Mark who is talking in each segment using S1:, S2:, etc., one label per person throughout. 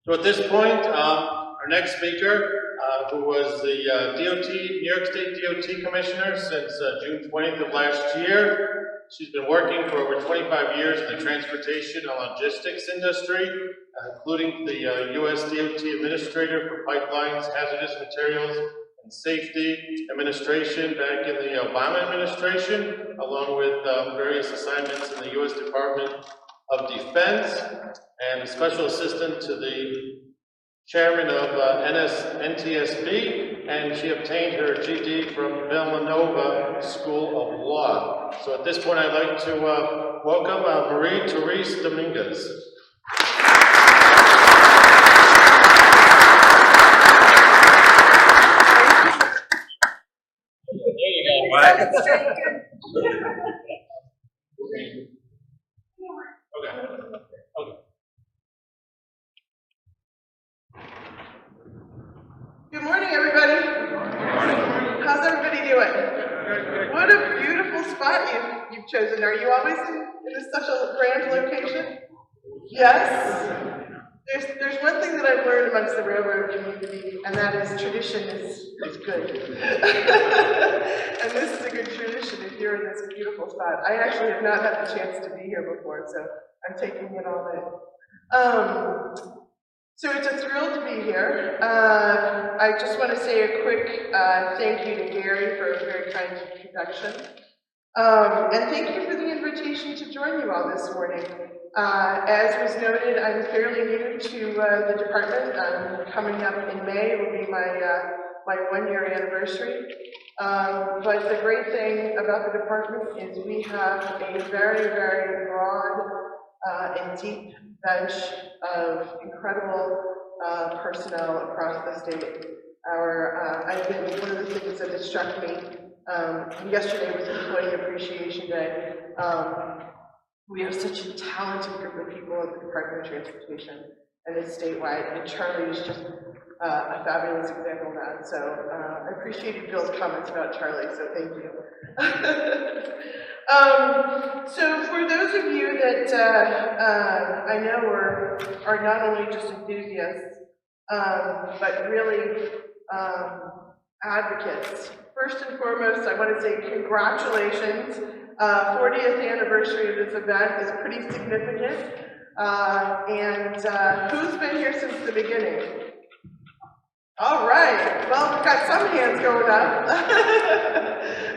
S1: So at this point, our next speaker, who was the New York State DOT Commissioner since June 20th of last year. She's been working for over 25 years in the transportation and logistics industry, including the U.S. DOT Administrator for Pipelines, Hazardous Materials, and Safety Administration back in the Obama administration, along with various assignments in the U.S. Department of Defense, and a special assistant to the chairman of NTSB, and she obtained her GD from Villanova School of Law. So at this point, I'd like to welcome Therese Dominguez.
S2: There you go. Right. Okay.
S3: Good morning, everybody. Good morning. How's everybody doing? What a beautiful spot you've chosen. Are you always in such a grand location? Yes. There's one thing that I've learned amongst the railroad community, and that is tradition is good. And this is a good tradition if you're in this beautiful spot. I actually have not had the chance to be here before, so I'm taking it all in. So it's a thrill to be here. I just want to say a quick thank you to Gary for a very kind introduction. And thank you for the invitation to join you all this morning. As was noted, I'm fairly new to the department. Coming up in May will be my one-year anniversary. But the great thing about the department is we have a very, very broad and deep bench of incredible personnel across the state. One of the things that has struck me, yesterday was Employee Appreciation Day. We have such a talented group of people at the Department of Transportation, and it's statewide, and Charlie is just a fabulous example of that. So I appreciated Bill's comments about Charlie, so thank you. So for those of you that I know are not only just enthusiasts, but really advocates, first and foremost, I want to say congratulations. 40th anniversary of this event is pretty significant. And who's been here since the beginning? All right, well, we've got some hands going up.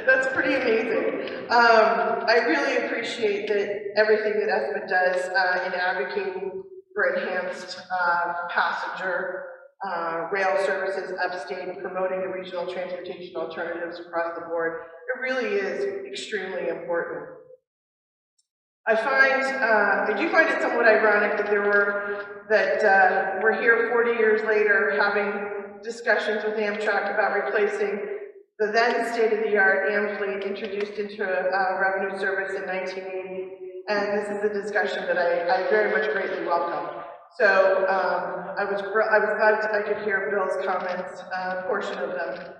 S3: That's pretty amazing. I really appreciate everything that ESPA does in advocating for enhanced passenger rail services upstate and promoting the regional transportation alternatives across the board. It really is extremely important. I do find it somewhat ironic that we're here 40 years later having discussions with Amtrak about replacing the then state-of-the-art AM fleet introduced into revenue service in 1980, and this is a discussion that I very much greatly welcome. So I was glad I could hear Bill's comments, a portion of them,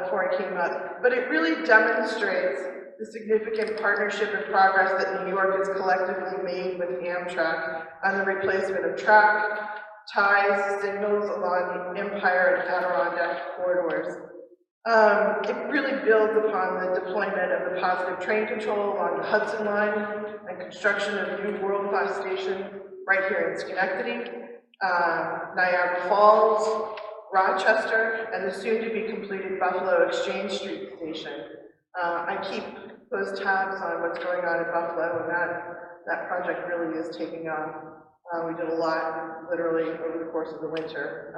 S3: before I came up. But it really demonstrates the significant partnership and progress that New York has collectively made with Amtrak on the replacement of track, ties, signals along the Empire and Adirondack corridors. It really builds upon the deployment of the positive train control along the Hudson Line and construction of new world-class stations right here in Schenectady, Niagara Falls, Rochester, and the soon-to-be-completed Buffalo Exchange Street station. I keep close tabs on what's going on in Buffalo, and that project really is taking off. We did a lot, literally, over the course of the winter,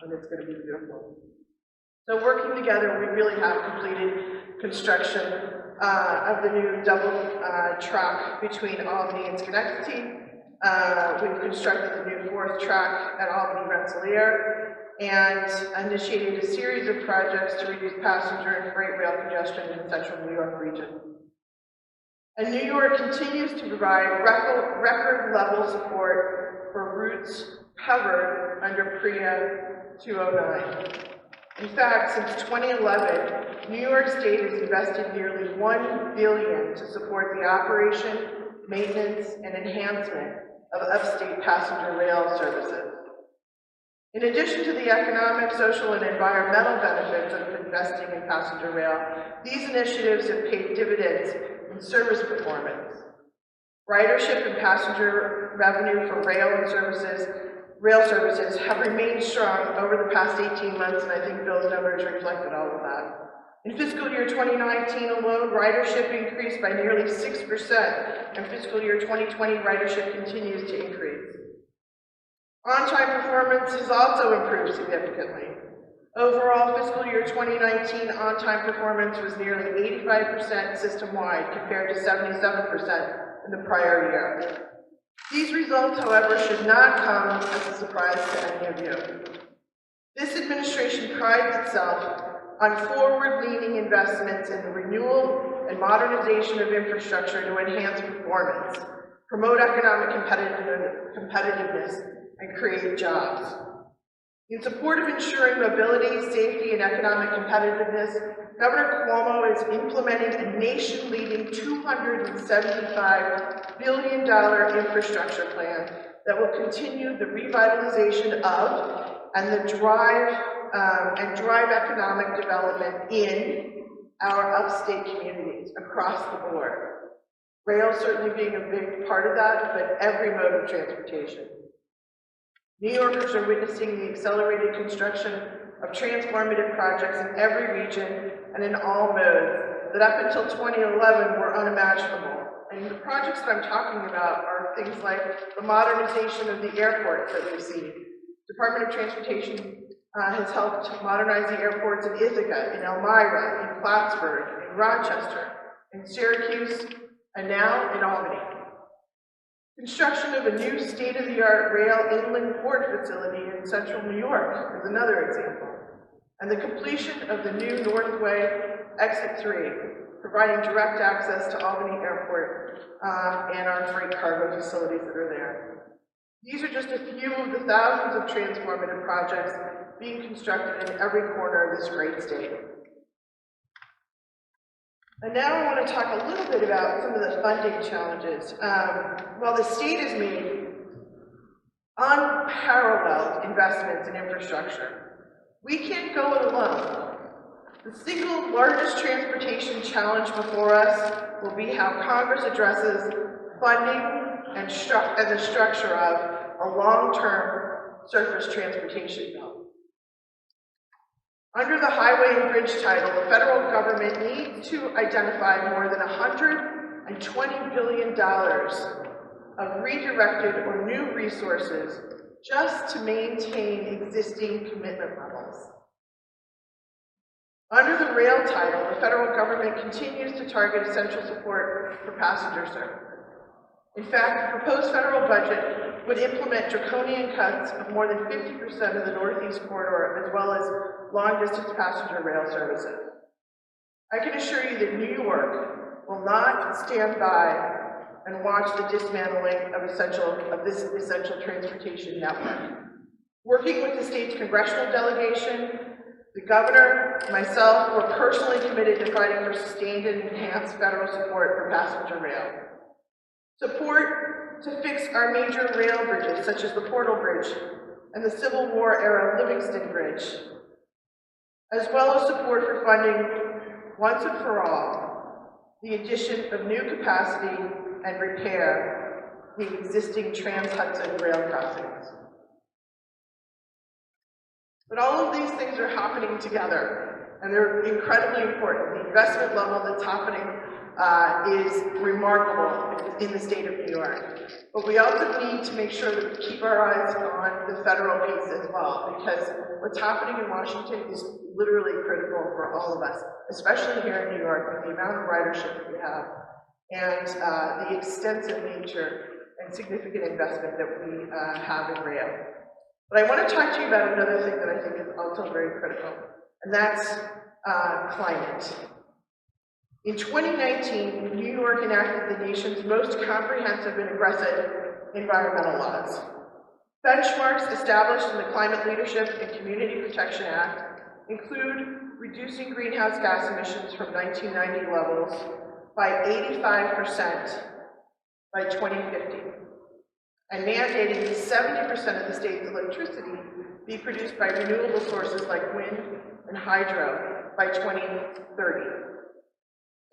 S3: and it's going to be beautiful. So working together, we really have completed construction of the new double track between Albany and Schenectady. We've constructed the new 4th track at Albany Rensselaer and initiated a series of projects to reduce passenger and freight rail congestion in the central New York region. And New York continues to provide record level support for routes covered under PREA 209. In fact, since 2011, New York State has invested nearly $1 billion to support the operation, maintenance, and enhancement of upstate passenger rail services. In addition to the economic, social, and environmental benefits of investing in passenger rail, these initiatives have paid dividends in service performance. Ridership and passenger revenue for rail services have remained strong over the past 18 months, and I think Bill's numbers reflected all of that. In fiscal year 2019 alone, ridership increased by nearly 6%, and fiscal year 2020 ridership continues to increase. On-time performance has also improved significantly. Overall, fiscal year 2019 on-time performance was nearly 85% system-wide, compared to 77% in the prior year. These results, however, should not come as a surprise to any of you. This administration prides itself on forward-leaning investments in the renewal and modernization of infrastructure to enhance performance, promote economic competitiveness, and create jobs. In support of ensuring mobility, safety, and economic competitiveness, Governor Cuomo is implementing a nation-leading $275 billion infrastructure plan that will continue the revitalization of and drive economic development in our upstate communities across the board. Rail certainly being a big part of that, but every mode of transportation. New Yorkers are witnessing the accelerated construction of transformative projects in every region and in all modes that up until 2011 were unimaginable. And the projects that I'm talking about are things like the modernization of the airports that we've seen. Department of Transportation has helped modernize the airports in Ithaca, in Elmira, in Plattsburgh, in Rochester, in Syracuse, and now in Albany. Construction of a new state-of-the-art rail inland port facility in central New York is another example. And the completion of the new Northway Exit 3, providing direct access to Albany Airport and our freight cargo facilities that are there. These are just a few of the thousands of transformative projects being constructed in every corner of this great state. And now I want to talk a little bit about some of the funding challenges. While the state has made unparalleled investments in infrastructure, we can't go it alone. The single largest transportation challenge before us will be how Congress addresses funding and the structure of a long-term surface transportation bill. Under the Highway and Bridge title, the federal government needs to identify more than $120 billion of redirected or new resources just to maintain existing commitment levels. Under the rail title, the federal government continues to target essential support for passenger services. In fact, the proposed federal budget would implement draconian cuts of more than 50% of the Northeast corridor, as well as long-distance passenger rail services. I can assure you that New York will not stand by and watch the dismantling of this essential transportation network. Working with the state's congressional delegation, the governor, myself, were personally committed to fighting for sustained and enhanced federal support for passenger rail. Support to fix our major rail bridges, such as the Portal Bridge and the Civil War era Livingston Bridge, as well as support for funding, once and for all, the addition of new capacity and repair the existing Trans-Hudson rail crossings. But all of these things are happening together, and they're incredibly important. The investment level that's happening is remarkable in the state of New York. But we also need to make sure that we keep our eyes on the federal piece as well, because what's happening in Washington is literally critical for all of us, especially here in New York with the amount of ridership that we have and the extensive nature and significant investment that we have in rail. But I want to talk to you about another thing that I think is also very critical, and that's climate. In 2019, New York enacted the nation's most comprehensive and aggressive environmental laws. Benchmarks established in the Climate Leadership and Community Protection Act include reducing greenhouse gas emissions from 1990 levels by 85% by 2050, and mandating 70% of the state's electricity be produced by renewable sources like wind and hydro by 2030.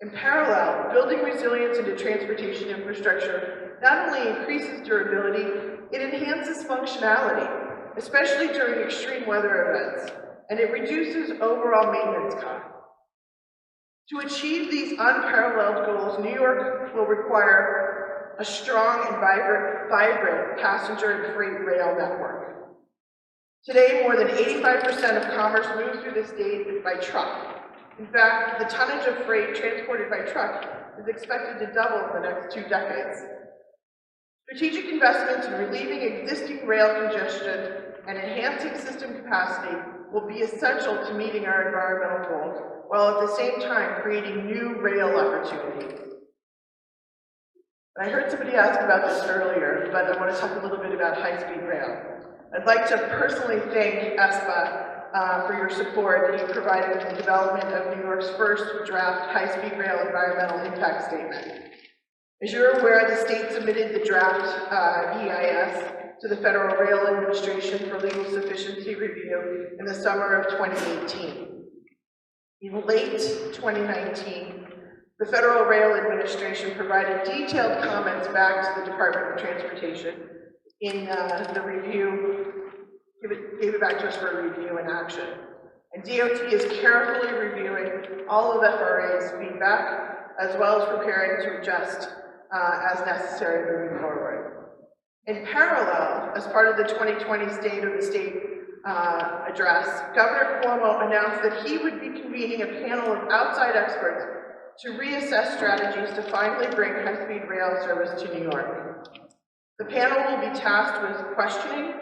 S3: In parallel, building resilience into transportation infrastructure not only increases durability, it enhances functionality, especially during extreme weather events, and it reduces overall maintenance costs. To achieve these unparalleled goals, New York will require a strong and vibrant passenger and freight rail network. Today, more than 85% of commerce moves through the state by truck. In fact, the tonnage of freight transported by truck is expected to double in the next 2 decades. Strategic investments in relieving existing rail congestion and enhancing system capacity will be essential to meeting our environmental goals, while at the same time creating new rail opportunities. I heard somebody ask about this earlier, but I want to talk a little bit about high-speed rail. I'd like to personally thank ESPA for your support that you provided in the development of New York's first draft high-speed rail environmental impact statement. As you're aware, the state submitted the draft EIS to the Federal Rail Administration for legal sufficiency review in the summer of 2018. In late 2019, the Federal Rail Administration provided detailed comments back to the Department of Transportation in the review, gave it back to us for a review and action. And DOT is carefully reviewing all of FRA's feedback, as well as preparing to adjust as necessary moving forward. In parallel, as part of the 2020 State of the State address, Governor Cuomo announced that he would be convening a panel of outside experts to reassess strategies to finally bring high-speed rail service to New York. The panel will be tasked with questioning,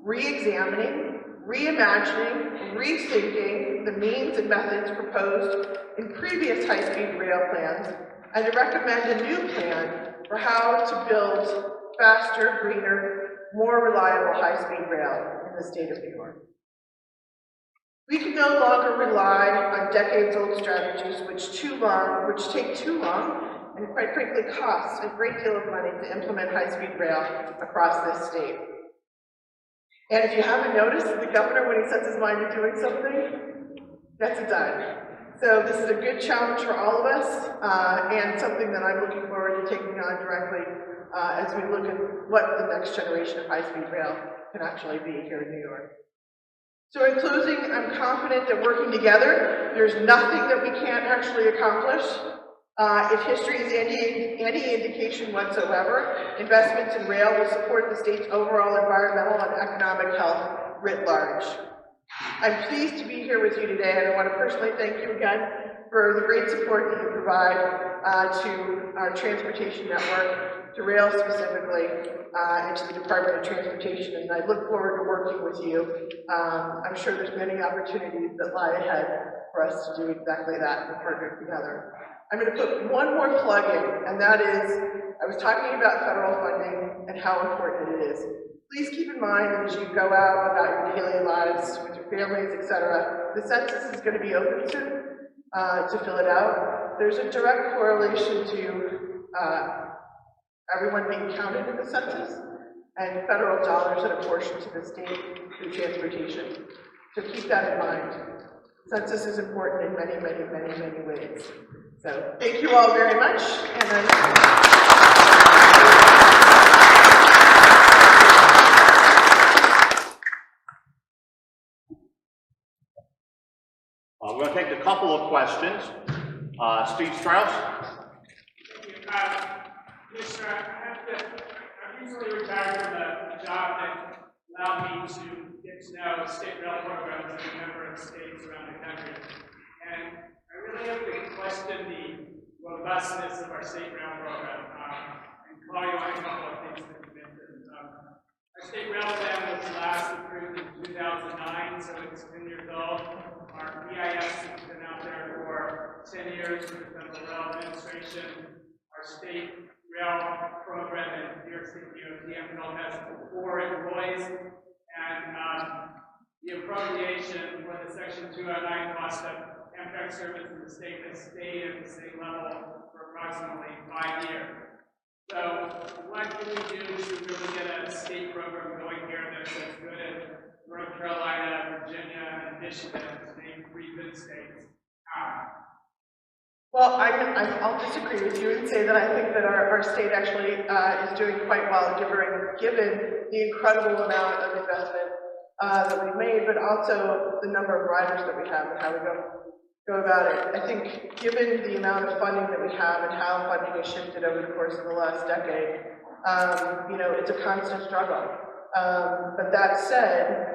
S3: re-examining, reimagining, rethinking the means and methods proposed in previous high-speed rail plans, and to recommend a new plan for how to build faster, greener, more reliable high-speed rail in the state of New York. We can no longer rely on decades-old strategies which take too long, and quite frankly cost a great deal of money to implement high-speed rail across this state. And if you haven't noticed, the governor, when he sets his mind to doing something, gets it done. So this is a good challenge for all of us, and something that I'm looking forward to taking on directly as we look at what the next generation of high-speed rail can actually be here in New York. So in closing, I'm confident that working together, there's nothing that we can't actually accomplish. If history is any indication whatsoever, investments in rail will support the state's overall environmental and economic health writ large. I'm pleased to be here with you today, and I want to personally thank you again for the great support that you provide to our transportation network, to rail specifically, and to the Department of Transportation, and I look forward to working with you. I'm sure there's many opportunities that lie ahead for us to do exactly that and partner together. I'm going to put one more plug in, and that is, I was talking about federal funding and how important it is. Please keep in mind that as you go out about your daily lives with your families, etc., the census is going to be open soon to fill it out. There's a direct correlation to everyone being counted in the census and federal dollars that are apportioned to the state through transportation. So keep that in mind. Census is important in many, many, many, many ways. So thank you all very much.
S4: We're going to take a couple of questions. Steve Strauss.
S5: Commissioner, I've recently retired from a job that allowed me to get to know state rail programs in a number of states around the country. And I really have to question the robustness of our state rail program and call you on a couple of things that you mentioned. Our state rail plan was last approved in 2009, so it's 10 years old. Our EIS has been out there for 10 years with the Federal Rail Administration. Our state rail program in New York State DOT has 4 employees, and the appropriation for the Section 209 cost of Amtrak service in the state has stayed at the same level for approximately 5 years. So what can we do to really get a state program going here that's as good as North Carolina, Virginia, and Michigan, to name 3 good states.
S3: Well, I'll disagree with you and say that I think that our state actually is doing quite well given the incredible amount of investment that we've made, but also the number of riders that we have and how we go about it. I think given the amount of funding that we have and how funding has shifted over the course of the last decade, it's a constant struggle. But that said,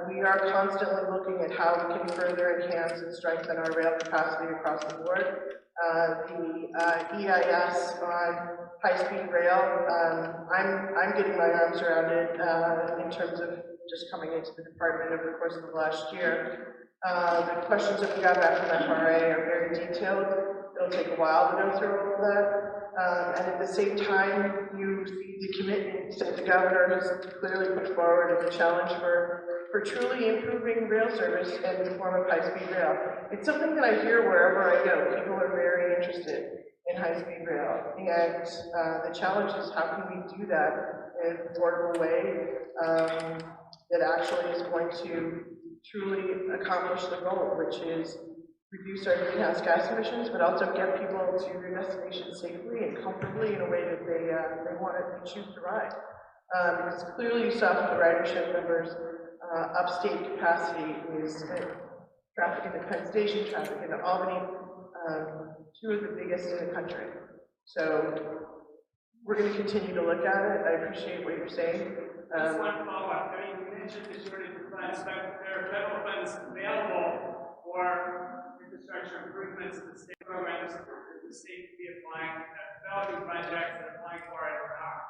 S3: we are constantly looking at how we can further enhance and strengthen our rail capacity across the board. The EIS on high-speed rail, I'm getting my arms around it in terms of just coming into the department over the course of the last year. The questions that we got back from FRA are very detailed. It'll take a while to go through all of that. And at the same time, you see the commitment that the governor has clearly put forward as a challenge for truly improving rail service in the form of high-speed rail. It's something that I hear wherever I go. People are very interested in high-speed rail. And the challenge is how can we do that in an affordable way that actually is going to truly accomplish the goal, which is reduce our greenhouse gas emissions, but also get people to their destination safely and comfortably in a way that they want to choose to ride. Because clearly you saw from the ridership numbers, upstate capacity is traffic into Penn Station, traffic into Albany, 2 of the biggest in the country. So we're going to continue to look at it. I appreciate what you're saying.
S5: Just one follow-up. I mean, you mentioned the shortage of funds, but there are federal funds available for infrastructure improvements in the state programs that the state could be applying, developing projects and applying for it or not.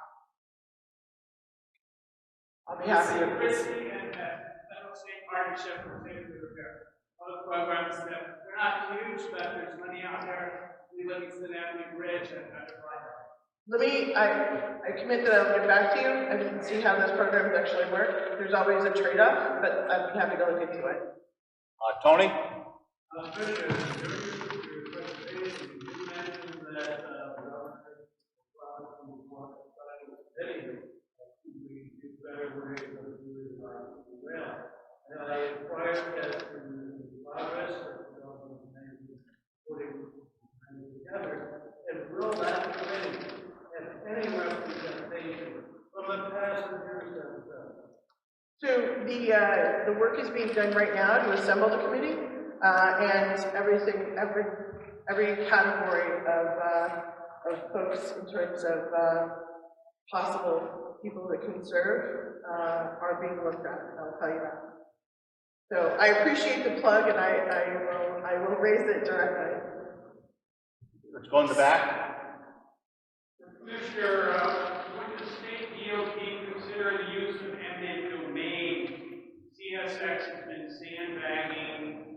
S3: I'll be happy to.
S5: Simplicity and federal-state partnership for safety repair. Both programs that they're not huge, but there's money out there. We look at the Avenue Bridge and other projects.
S3: I commit that I'll get back to you and see how those programs actually work. There's always a trade-off, but I'd be happy to look into it.
S4: Tony?
S6: During your presentation, you mentioned that better ways of doing rail. And I inquired as to the progress that the government has been putting together, and will that committee have any representation from the passengers themselves?
S3: So the work is being done right now to assemble the committee, and every category of folks in terms of possible people that can serve are being looked at. I'll tell you that. So I appreciate the plug, and I will raise it directly.
S4: Let's go in the back.
S5: Commissioner, would the state DOT consider the use of eminent domain? CSX has been sandbagging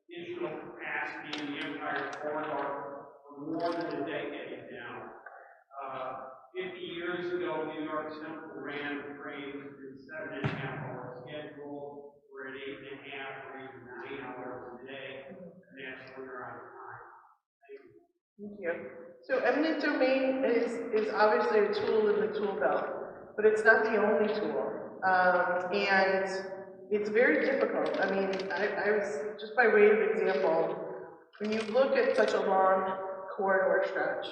S5: additional capacity in the Empire Corridor for more than a decade now. 50 years ago, New York Central ran trains in 7.5 hour schedule. We're at 8.5 or even 9 hours a day, and that's when we're on time.
S3: Thank you. So eminent domain is obviously a tool in the tool belt, but it's not the only tool. And it's very difficult. I mean, I was, just by way of example, when you look at such a long corridor stretch,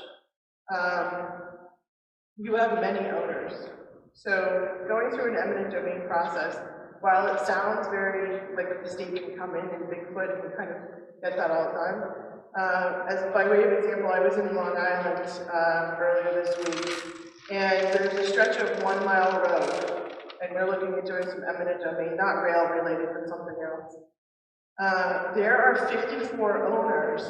S3: you have many owners. So going through an eminent domain process, while it sounds very like the state can come in and Bigfoot and kind of get that all done, as by way of example, I was in Long Island earlier this week, and there's a stretch of 1 mile road, and we're looking at doing some eminent domain, not rail related, but something else. There are 54 owners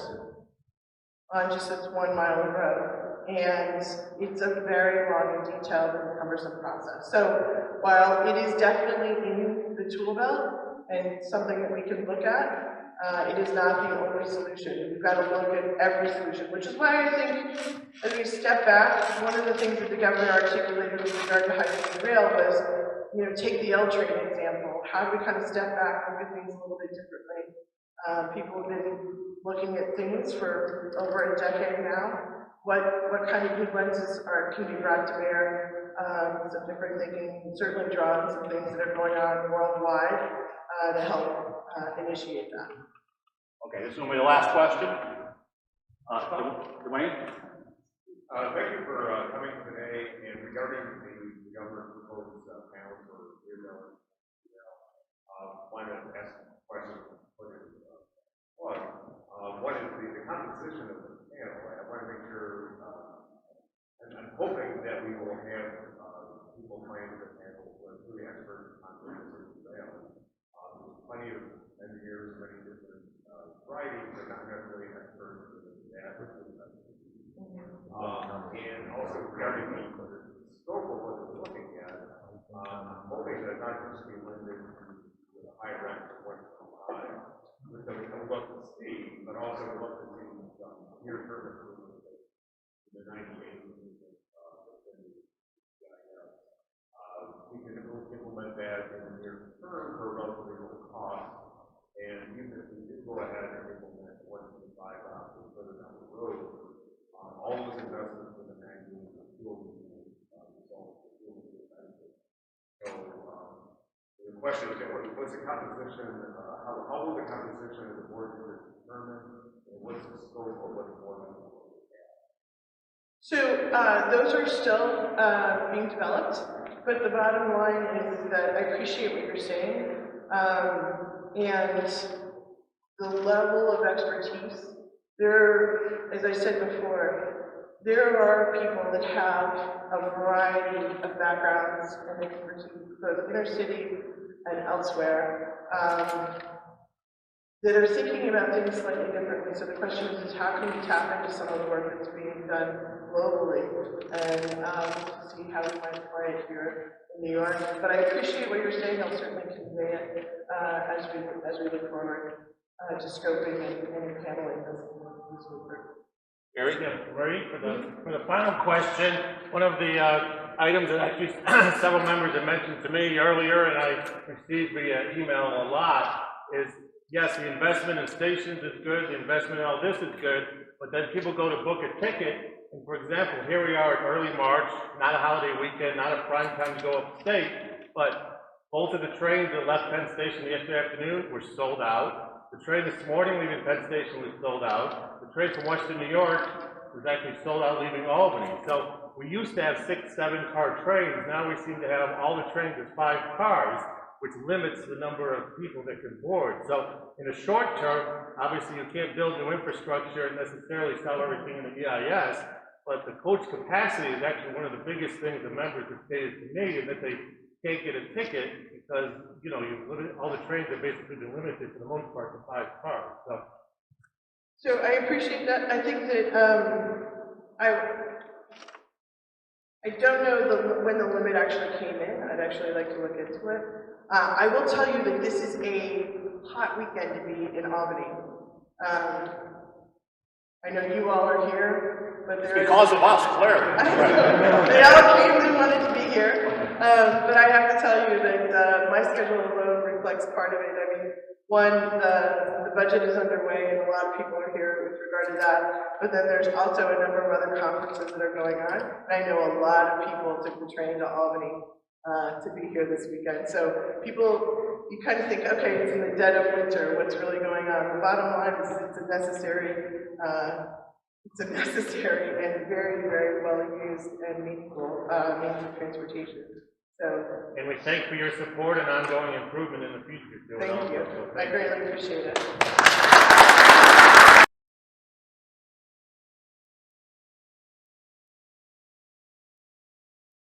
S3: on just this 1 mile of road. And it's a very long and detailed and cumbersome process. So while it is definitely in the tool belt and something that we can look at, it is not the only solution. We've got to look at every solution, which is why I think as we step back, one of the things that the governor articulated with regard to high-speed rail was, take the L train example. How do we kind of step back and look at things a little bit differently? People have been looking at things for over a decade now. What kind of new lenses can be brought to bear some different thinking, certainly draw on some things that are going on worldwide to help initiate that.
S4: Okay, this will be the last question. Dwayne?
S7: Thank you for coming today, and regarding the governor's proposed panel for rebuilding, wanted to ask a question. What is the composition of the panel? I want to make sure, and I'm hoping that we will have people trained in the panel, including experts on the rail. There's plenty of engineers, many different varieties, but not necessarily experts in that. And also regarding the scope of what we're looking at, I'm hoping that not just be limited to the high rent of what's high, which we can look to see, but also look to see near-term improvements in the 98 we can implement that in the near term for a relatively low cost, and even if we did go ahead and implement 125 options further down the road, all those investments in the magazine will result in benefit. So the question is, what's the composition? How will the composition of the board be determined, and what's the scope of what the board will look at?
S3: So those are still being developed, but the bottom line is that I appreciate what you're saying, and the level of expertise. There, as I said before, there are people that have a variety of backgrounds and expertise, both inner city and elsewhere, that are thinking about things slightly differently. So the question is how can we tap into some of the work that's being done globally and see how we might apply it here in New York. But I appreciate what you're saying. I'll certainly convey it as we look forward to scoping and paneling this group.
S2: Eric? Marie, for the final question, one of the items that actually several members have mentioned to me earlier, and I received via email a lot, is yes, the investment in stations is good, the investment in all this is good, but then people go to book a ticket, and for example, here we are in early March, not a holiday weekend, not a prime time to go upstate, but both of the trains that left Penn Station yesterday afternoon were sold out. The train this morning leaving Penn Station was sold out. The train from Western New York was actually sold out leaving Albany. So we used to have 6, 7-car trains. Now we seem to have all the trains as 5 cars, which limits the number of people that can board. So in the short term, obviously you can't build new infrastructure and necessarily sell everything in the EIS, but the coach capacity is actually one of the biggest things the members have stated to me, is that they can't get a ticket because, you know, all the trains have basically been limited for the most part to 5 cars.
S3: So I appreciate that. I think that I don't know when the limit actually came in. I'd actually like to look into it. I will tell you that this is a hot weekend to be in Albany. I know you all are here, but
S4: It's because of us, clearly.
S3: They all came and wanted to be here. But I have to tell you that my schedule alone reflects part of it. I mean, one, the budget is underway and a lot of people are here with regard to that. But then there's also a number of other conferences that are going on. And I know a lot of people took the train to Albany to be here this weekend. So people, you kind of think, okay, it's in the dead of winter, what's really going on? The bottom line is it's a necessary and very, very well used and meaningful means of transportation. So,
S2: And we thank for your support and ongoing improvement in the future.
S3: Thank you. I greatly appreciate it.